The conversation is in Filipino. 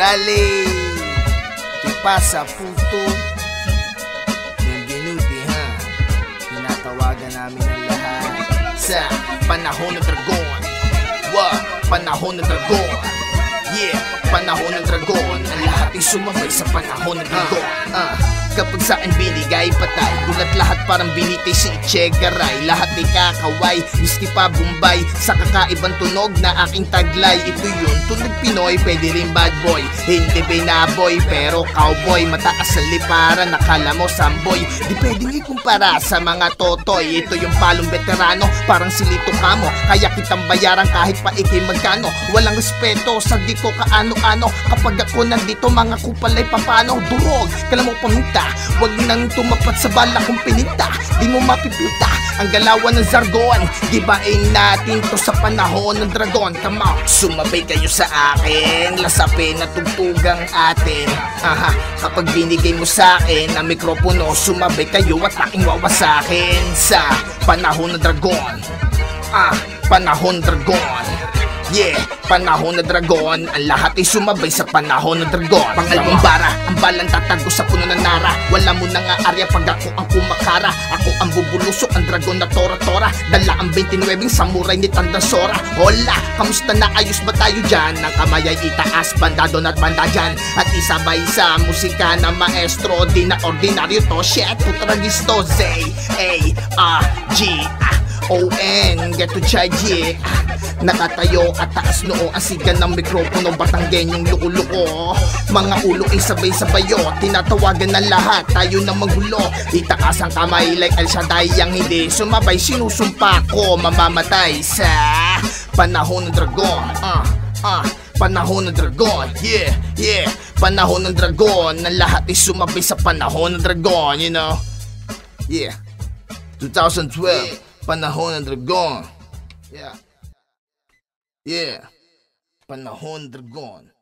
Rally, ¿qué pasa, puto? Benvenuti, ha? Tinatawagan namin ang lahat sa panahon ng dragon. Panahon ng dragon. Yeah, panahon ng dragon. Ang lahat ay sumabay sa panahon ng dragon. Kapag saan binigay patay, gulat lahat parang binitay si Che Garay. Lahat ay kakaway, miski pa Bombay, sa kakaibang tunog na aking taglay. Ito yun, tunog Pinoy, pwede rin bad boy. Hindi binaboy, pero cowboy. Mataas sa liparan, nakala mo samboy. Di pwedeng ikumpara sa mga totoy. Ito yung palong veterano, parang silito kamo. Kaya kitang bayaran kahit pa ikay magkano. Walang respeto sa di ko kaano-ano. Kapag ako nandito, mga kupalay papano. Durog, kala mo paminta, wag nang tumapat sa bala kong pininta. Di mo mapipinta ang galawan ng zargon. Gibain natin to sa panahon ng dragon. Come on, sumabay kayo sa akin, lasapin na tugtugang atin. Kapag binigay mo sa akin ang mikropono, sumabay kayo at aking wawasakin sa panahon ng dragon. Panahon dragon. Yeah, panahon na dragon. Ang lahat ay sumabay sa panahon na dragon. Pangalawang bara, ang balang tatago sa puno ng nara. Wala mo nang aarya pag ako ang kumakara. Ako ang bubulusok, ang dragon na tora-tora. Dala ang 29 samurai ni Tandasora. Hola, kamusta na, ayos ba tayo dyan? Ang kamay ay itaas, banda doon at banda dyan. At isabay sa musika ng maestro. Di na ordinaryo to, shit, putragisto. Z-A-R-G-O-N, get to charge. Nakatayo at taas noo, asigan ng mikropono, Batanggenyong luko-luko. Mga ulo ay sabay-sabayo, tinatawagan ng lahat, tayo na magulo. Itaas ang kamay like El Shaddai, yang hindi sumabay, sinusumpa ko mamamatay sa panahon ng dragon. Panahon ng dragon, yeah, panahon ng dragon. Ang lahat ay sumabay sa panahon ng dragon, you know. Yeah, 2012, panahon ng dragon. Yeah, panahon dragon.